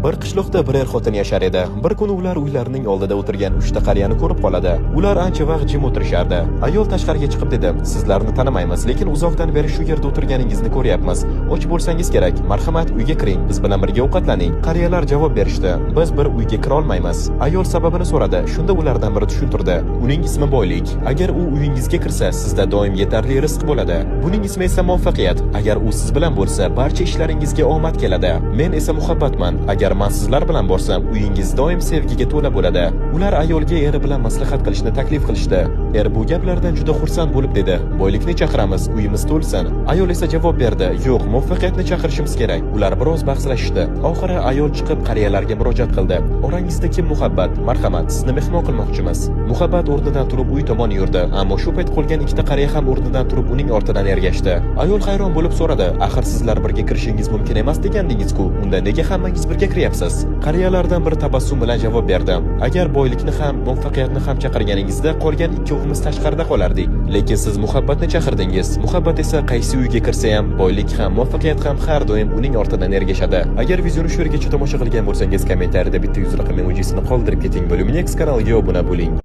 Bir qishloqda bir xotin yashar edi. Bir kuni ular uylarining oldida o'tirgan 3 ta qariyani ko'rib qoladi. Ular ancha vaqt jim o'tirishardi. Ayol tashqariga chiqib dedi: "Sizlarni tanimaymiz, lekin uzoqdan beri shu yerda o'tirganingizni ko'ryapmiz. Och bo'lsangiz kerak, marhamat uyga kiring, biz bilan birga ovqatlaning." Qariyalar javob berishdi: "Biz bir uyga kira olmaymiz." Ayol sababini so'radi. Shunda ulardan biri tushuntirdi: "Uning ismi boylik. Agar u uyingizga kirsa, sizda doim yetarli rizq bo'ladi. Buning ismi esa muvaffaqiyat. Agar u siz bilan bo'lsa, barcha ishlaringizga omad keladi. Men esa muhabbatman. Agar men sizlar bilan borsam, uyingiz doim sevgiga to'la bo'ladi." Ular ayolga eri bilan maslahat qilishni taklif qilishdi. Er bu gaplardan juda xursand bo'lib dedi: "Boylikni chaqiramiz, uyimiz to'lsin." Ayol esa javob berdi: "Yo'q, muvaffaqiyatni chaqirishimiz kerak." Ular biroz bahslashishdi. Oxiri ayol chiqib qariyalarga murojaat qildi: "Orangizda kim muhabbat? Marhamat, sizni mehmon qilmoqchimiz." Muhabbat o'rnidan turib uy tomon yurdi, ammo shu payt qolgan ikkita qariya ham o'rnidan turib uning ortidan ergashdi. Ayol hayron bo'lib so'radi: "Axir sizlar birga kirishingiz mumkin emas degandingiz-ku, unda nega hammangiz birga kiryapsiz?" Qariyalardan biri tabassum bilan javob berdi: "Agar boylikni ham, muvaffaqiyatni ham chaqirganingizda qolgan ikkovimiz tashqarida qolardik. Lekin siz muhabbatni chaqirdingiz. Muhabbat esa qaysi uyga kirsa ham, boylik ham, muvaffaqiyat ham har doim uning ortidan ergashadi." Agar videoni shu yergacha tomosha qilgan bo'lsangiz, kommentariyada bitta 100 raqam emojisini qoldirib keting. Bölümün X kanaliga obuna bo'ling.